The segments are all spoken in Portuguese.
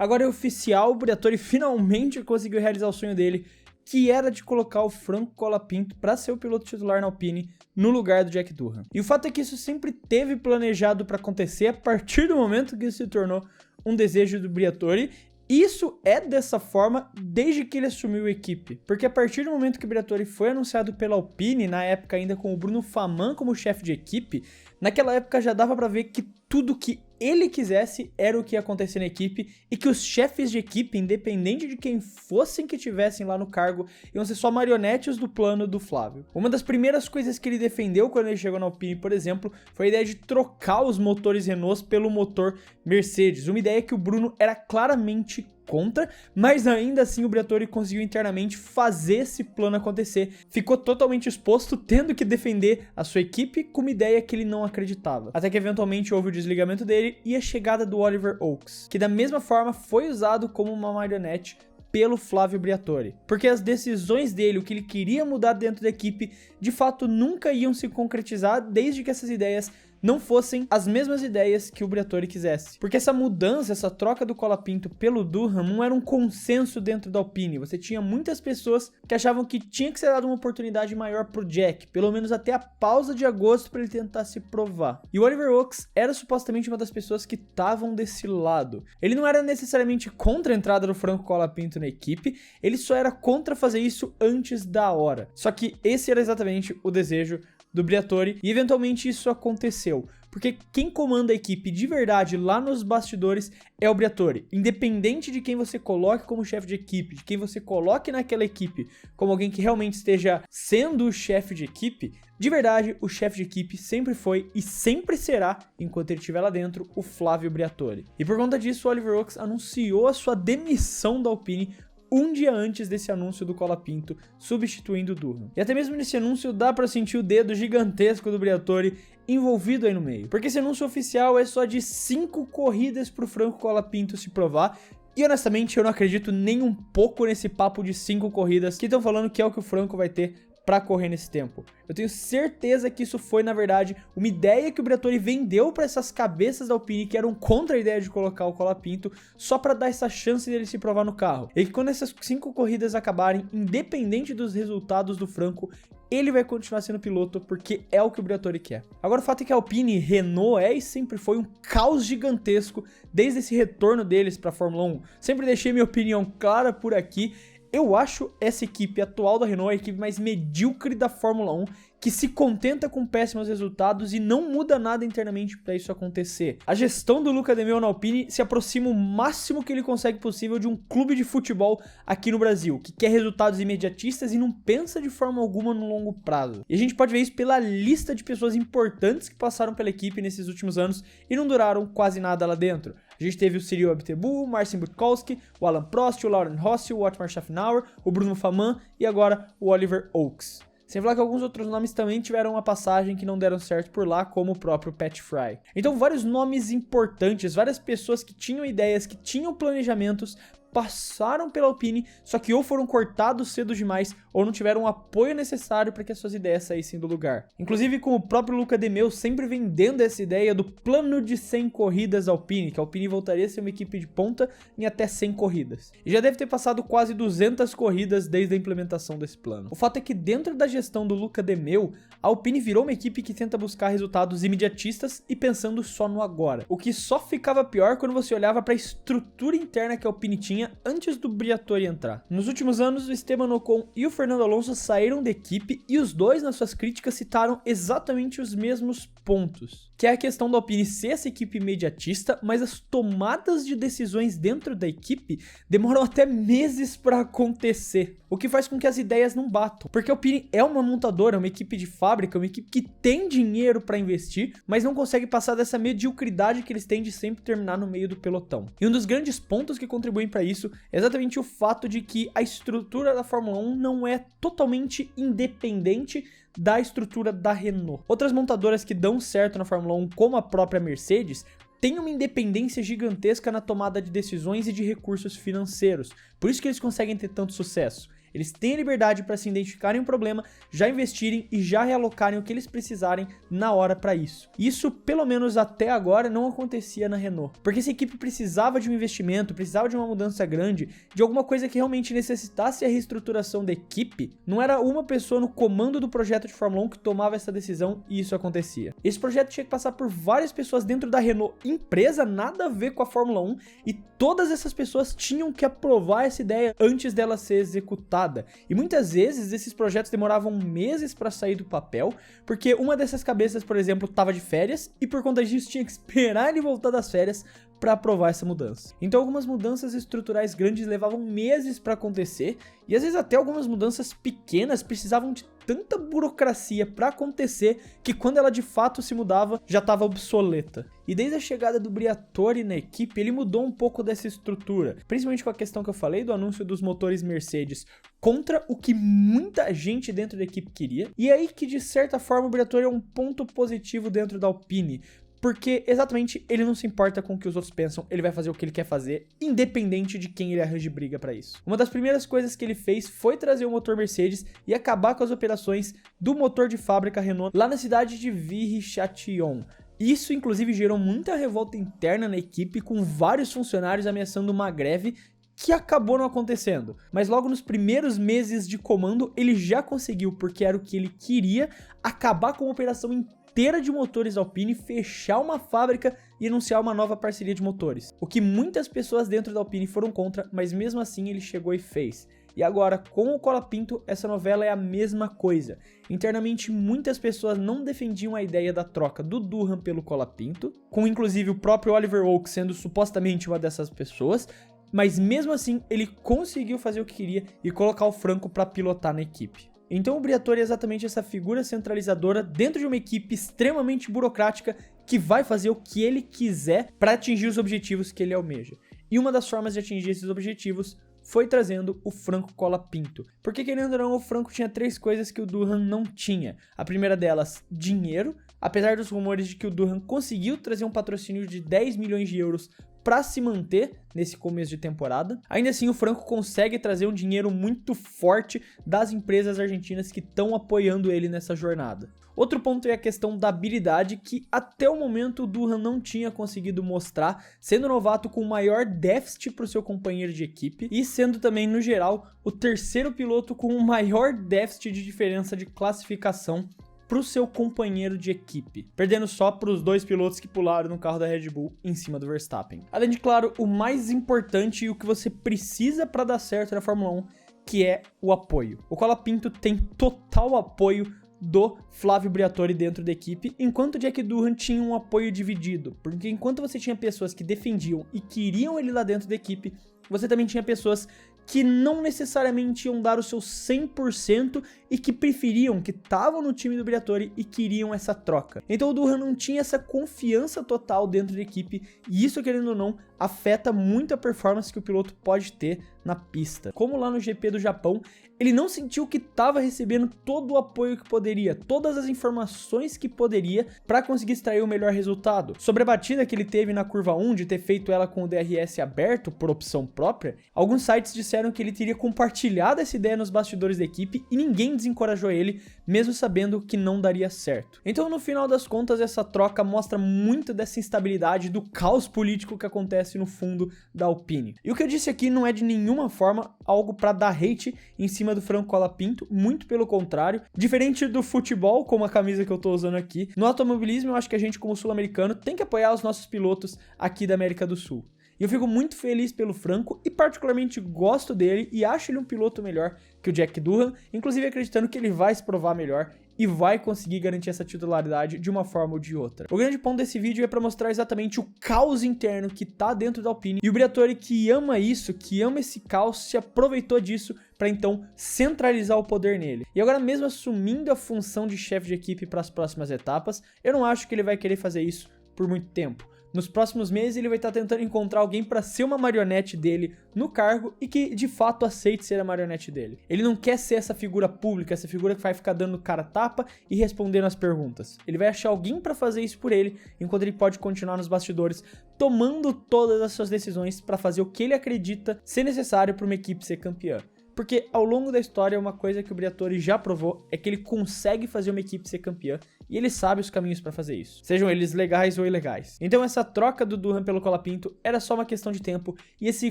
agora é oficial, o Briatore finalmente conseguiu realizar o sonho dele, que era de colocar o Franco Colapinto para ser o piloto titular na Alpine no lugar do Jack Durham. E o fato é que isso sempre teve planejado para acontecer a partir do momento que isso se tornou um desejo do Briatore. Isso é dessa forma desde que ele assumiu a equipe, porque a partir do momento que o Briatore foi anunciado pela Alpine, na época ainda com o Bruno Faman como chefe de equipe, naquela época já dava para ver que tudo que ele quisesse era o que ia acontecer na equipe e que os chefes de equipe, independente de quem fossem que tivessem lá no cargo, iam ser só marionetes do plano do Flávio. Uma das primeiras coisas que ele defendeu quando ele chegou na Alpine, por exemplo, foi a ideia de trocar os motores Renault pelo motor Mercedes, uma ideia que o Bruno era claramente contra, mas ainda assim o Briatore conseguiu internamente fazer esse plano acontecer. Ficou totalmente exposto, tendo que defender a sua equipe com uma ideia que ele não acreditava. Até que eventualmente houve o desligamento dele e a chegada do Oliver Oakes, que da mesma forma foi usado como uma marionete pelo Flávio Briatore, porque as decisões dele, o que ele queria mudar dentro da equipe, de fato nunca iam se concretizar desde que essas ideias não fossem as mesmas ideias que o Briatore quisesse. Porque essa mudança, essa troca do Colapinto pelo Durham não era um consenso dentro da Alpine. Você tinha muitas pessoas que achavam que tinha que ser dada uma oportunidade maior pro Jack, pelo menos até a pausa de agosto para ele tentar se provar. E o Oliver Oakes era supostamente uma das pessoas que estavam desse lado. Ele não era necessariamente contra a entrada do Franco Colapinto na equipe, ele só era contra fazer isso antes da hora. Só que esse era exatamente o desejo do Briatore, e eventualmente isso aconteceu, porque quem comanda a equipe de verdade lá nos bastidores é o Briatore. Independente de quem você coloque como chefe de equipe, de quem você coloque naquela equipe como alguém que realmente esteja sendo o chefe de equipe, de verdade o chefe de equipe sempre foi e sempre será, enquanto ele estiver lá dentro, o Flávio Briatore. E por conta disso o Oliver Oakes anunciou a sua demissão da Alpine um dia antes desse anúncio do Colapinto substituindo o Durham. E até mesmo nesse anúncio dá pra sentir o dedo gigantesco do Briatore envolvido aí no meio. Porque esse anúncio oficial é só de 5 corridas pro Franco Colapinto se provar. E honestamente eu não acredito nem um pouco nesse papo de 5 corridas que estão falando que é o que o Franco vai ter pra correr nesse tempo. Eu tenho certeza que isso foi, na verdade, uma ideia que o Briatore vendeu pra essas cabeças da Alpine que eram contra a ideia de colocar o Colapinto só pra dar essa chance dele se provar no carro. E que quando essas 5 corridas acabarem, independente dos resultados do Franco, ele vai continuar sendo piloto porque é o que o Briatore quer. Agora o fato é que a Alpine Renault e sempre foi um caos gigantesco desde esse retorno deles pra Fórmula 1. Sempre deixei minha opinião clara por aqui. Eu acho essa equipe atual da Renault a equipe mais medíocre da Fórmula 1, que se contenta com péssimos resultados e não muda nada internamente para isso acontecer. A gestão do Luca De Meo na Alpine se aproxima o máximo que ele consegue possível de um clube de futebol aqui no Brasil, que quer resultados imediatistas e não pensa de forma alguma no longo prazo. E a gente pode ver isso pela lista de pessoas importantes que passaram pela equipe nesses últimos anos e não duraram quase nada lá dentro. A gente teve o Cyril Abtebu, o Marcin Budkowski, o Alan Prost, o Lauren Rossi, o Otmar Schaffnauer, o Bruno Faman e agora o Oliver Oakes. Sem falar que alguns outros nomes também tiveram uma passagem que não deram certo por lá, como o próprio Pat Fry. Então vários nomes importantes, várias pessoas que tinham ideias, que tinham planejamentos, passaram pela Alpine, só que ou foram cortados cedo demais, ou não tiveram o apoio necessário para que as suas ideias saíssem do lugar. Inclusive com o próprio Luca De Meo sempre vendendo essa ideia do plano de 100 corridas da Alpine, que a Alpine voltaria a ser uma equipe de ponta em até 100 corridas. E já deve ter passado quase 200 corridas desde a implementação desse plano. O fato é que dentro da gestão do Luca De Meo, a Alpine virou uma equipe que tenta buscar resultados imediatistas e pensando só no agora. O que só ficava pior quando você olhava para a estrutura interna que a Alpine tinha antes do Briatore entrar. Nos últimos anos, o Esteban Ocon e o Fernando Alonso saíram da equipe e os dois, nas suas críticas, citaram exatamente os mesmos pontos, que é a questão da Alpine ser essa equipe imediatista, mas as tomadas de decisões dentro da equipe demoram até meses para acontecer, o que faz com que as ideias não batam, porque a Alpine é uma montadora, uma equipe de fábrica, uma equipe que tem dinheiro para investir, mas não consegue passar dessa mediocridade que eles têm de sempre terminar no meio do pelotão. E um dos grandes pontos que contribuem para isso é exatamente o fato de que a estrutura da Fórmula 1 não é totalmente independente da estrutura da Renault. Outras montadoras que dão certo na Fórmula 1, como a própria Mercedes, têm uma independência gigantesca na tomada de decisões e de recursos financeiros. Por isso que eles conseguem ter tanto sucesso. Eles têm a liberdade para se identificarem um problema, já investirem e já realocarem o que eles precisarem na hora para isso. Isso, pelo menos até agora, não acontecia na Renault. Porque se a equipe precisava de um investimento, precisava de uma mudança grande, de alguma coisa que realmente necessitasse a reestruturação da equipe, não era uma pessoa no comando do projeto de Fórmula 1 que tomava essa decisão e isso acontecia. Esse projeto tinha que passar por várias pessoas dentro da Renault, empresa, nada a ver com a Fórmula 1, e todas essas pessoas tinham que aprovar essa ideia antes dela ser executada. E muitas vezes esses projetos demoravam meses para sair do papel, porque uma dessas cabeças, por exemplo, estava de férias e por conta disso tinha que esperar ele voltar das férias para aprovar essa mudança. Então algumas mudanças estruturais grandes levavam meses para acontecer e às vezes até algumas mudanças pequenas precisavam de tanta burocracia para acontecer que quando ela de fato se mudava já estava obsoleta. E desde a chegada do Briatore na equipe ele mudou um pouco dessa estrutura, principalmente com a questão que eu falei do anúncio dos motores Mercedes contra o que muita gente dentro da equipe queria. E é aí que de certa forma o Briatore é um ponto positivo dentro da Alpine, porque exatamente ele não se importa com o que os outros pensam, ele vai fazer o que ele quer fazer, independente de quem ele arranje briga pra isso. Uma das primeiras coisas que ele fez foi trazer o motor Mercedes e acabar com as operações do motor de fábrica Renault lá na cidade de Viry-Châtillon. Isso inclusive gerou muita revolta interna na equipe, com vários funcionários ameaçando uma greve que acabou não acontecendo. Mas logo nos primeiros meses de comando ele já conseguiu, porque era o que ele queria, acabar com a operação inteira de motores Alpine, fechar uma fábrica e anunciar uma nova parceria de motores. O que muitas pessoas dentro da Alpine foram contra, mas mesmo assim ele chegou e fez. E agora, com o Colapinto, essa novela é a mesma coisa. Internamente, muitas pessoas não defendiam a ideia da troca do Durham pelo Colapinto, com inclusive o próprio Oliver Oak sendo supostamente uma dessas pessoas, mas mesmo assim ele conseguiu fazer o que queria e colocar o Franco para pilotar na equipe. Então o Briatore é exatamente essa figura centralizadora dentro de uma equipe extremamente burocrática que vai fazer o que ele quiser para atingir os objetivos que ele almeja. E uma das formas de atingir esses objetivos foi trazendo o Franco Colapinto. Porque querendo ou não, o Franco tinha 3 coisas que o Durham não tinha. A primeira delas, dinheiro. Apesar dos rumores de que o Durham conseguiu trazer um patrocínio de 10 milhões de euros para se manter nesse começo de temporada, ainda assim o Franco consegue trazer um dinheiro muito forte das empresas argentinas que estão apoiando ele nessa jornada. Outro ponto é a questão da habilidade, que até o momento o Durham não tinha conseguido mostrar, sendo novato com o maior déficit para o seu companheiro de equipe e sendo também, no geral, o terceiro piloto com o maior déficit de diferença de classificação para o seu companheiro de equipe, perdendo só para os 2 pilotos que pularam no carro da Red Bull em cima do Verstappen. Além de, claro, o mais importante e o que você precisa para dar certo na Fórmula 1, que é o apoio. O Colapinto tem total apoio do Flávio Briatore dentro da equipe, enquanto o Jack Durham tinha um apoio dividido, porque enquanto você tinha pessoas que defendiam e queriam ele lá dentro da equipe, você também tinha pessoas que não necessariamente iam dar o seu 100% e que preferiam, que estavam no time do Briatore e queriam essa troca. Então o Durham não tinha essa confiança total dentro da equipe e isso, querendo ou não, afeta muito a performance que o piloto pode ter na pista. Como lá no GP do Japão, ele não sentiu que estava recebendo todo o apoio que poderia, todas as informações que poderia para conseguir extrair o melhor resultado. Sobre a batida que ele teve na curva 1, de ter feito ela com o DRS aberto por opção própria, alguns sites disseram que ele teria compartilhado essa ideia nos bastidores da equipe e ninguém desencorajou ele, mesmo sabendo que não daria certo. Então, no final das contas, essa troca mostra muito dessa instabilidade, do caos político que acontece no fundo da Alpine. E o que eu disse aqui não é de nenhuma forma algo para dar hate em cima do Franco Colapinto, muito pelo contrário. Diferente do futebol, como a camisa que eu tô usando aqui, no automobilismo eu acho que a gente, como sul-americano, tem que apoiar os nossos pilotos aqui da América do Sul. E eu fico muito feliz pelo Franco e particularmente gosto dele e acho ele um piloto melhor que o Jack Durham, inclusive acreditando que ele vai se provar melhor e vai conseguir garantir essa titularidade de uma forma ou de outra. O grande ponto desse vídeo é para mostrar exatamente o caos interno que tá dentro da Alpine, e o Briatore, que ama isso, que ama esse caos, se aproveitou disso para então centralizar o poder nele. E agora, mesmo assumindo a função de chefe de equipe para as próximas etapas, eu não acho que ele vai querer fazer isso por muito tempo. Nos próximos meses ele vai estar tentando encontrar alguém para ser uma marionete dele no cargo e que de fato aceite ser a marionete dele. Ele não quer ser essa figura pública, essa figura que vai ficar dando cara tapa e respondendo as perguntas. Ele vai achar alguém para fazer isso por ele, enquanto ele pode continuar nos bastidores tomando todas as suas decisões para fazer o que ele acredita ser necessário para uma equipe ser campeã. porque ao longo da história uma coisa que o Briatore já provou é que ele consegue fazer uma equipe ser campeã e ele sabe os caminhos pra fazer isso, sejam eles legais ou ilegais. Então essa troca do Durham pelo Colapinto era só uma questão de tempo, e esse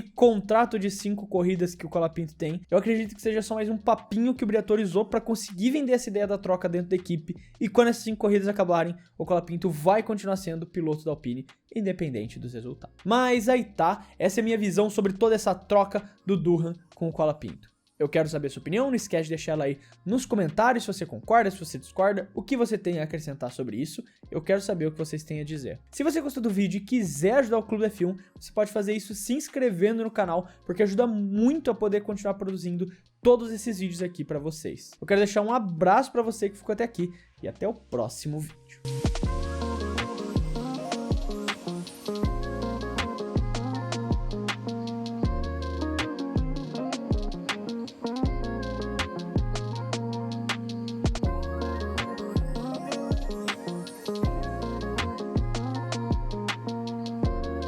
contrato de 5 corridas que o Colapinto tem, eu acredito que seja só mais um papinho que o Briatore usou pra conseguir vender essa ideia da troca dentro da equipe, e quando essas 5 corridas acabarem, o Colapinto vai continuar sendo piloto da Alpine, independente dos resultados. Mas aí tá, essa é a minha visão sobre toda essa troca do Durham com o Colapinto. Eu quero saber a sua opinião, não esquece de deixar ela aí nos comentários, se você concorda, se você discorda, o que você tem a acrescentar sobre isso, eu quero saber o que vocês têm a dizer. Se você gostou do vídeo e quiser ajudar o Clube F1, você pode fazer isso se inscrevendo no canal, porque ajuda muito a poder continuar produzindo todos esses vídeos aqui pra vocês. Eu quero deixar um abraço pra você que ficou até aqui e até o próximo vídeo.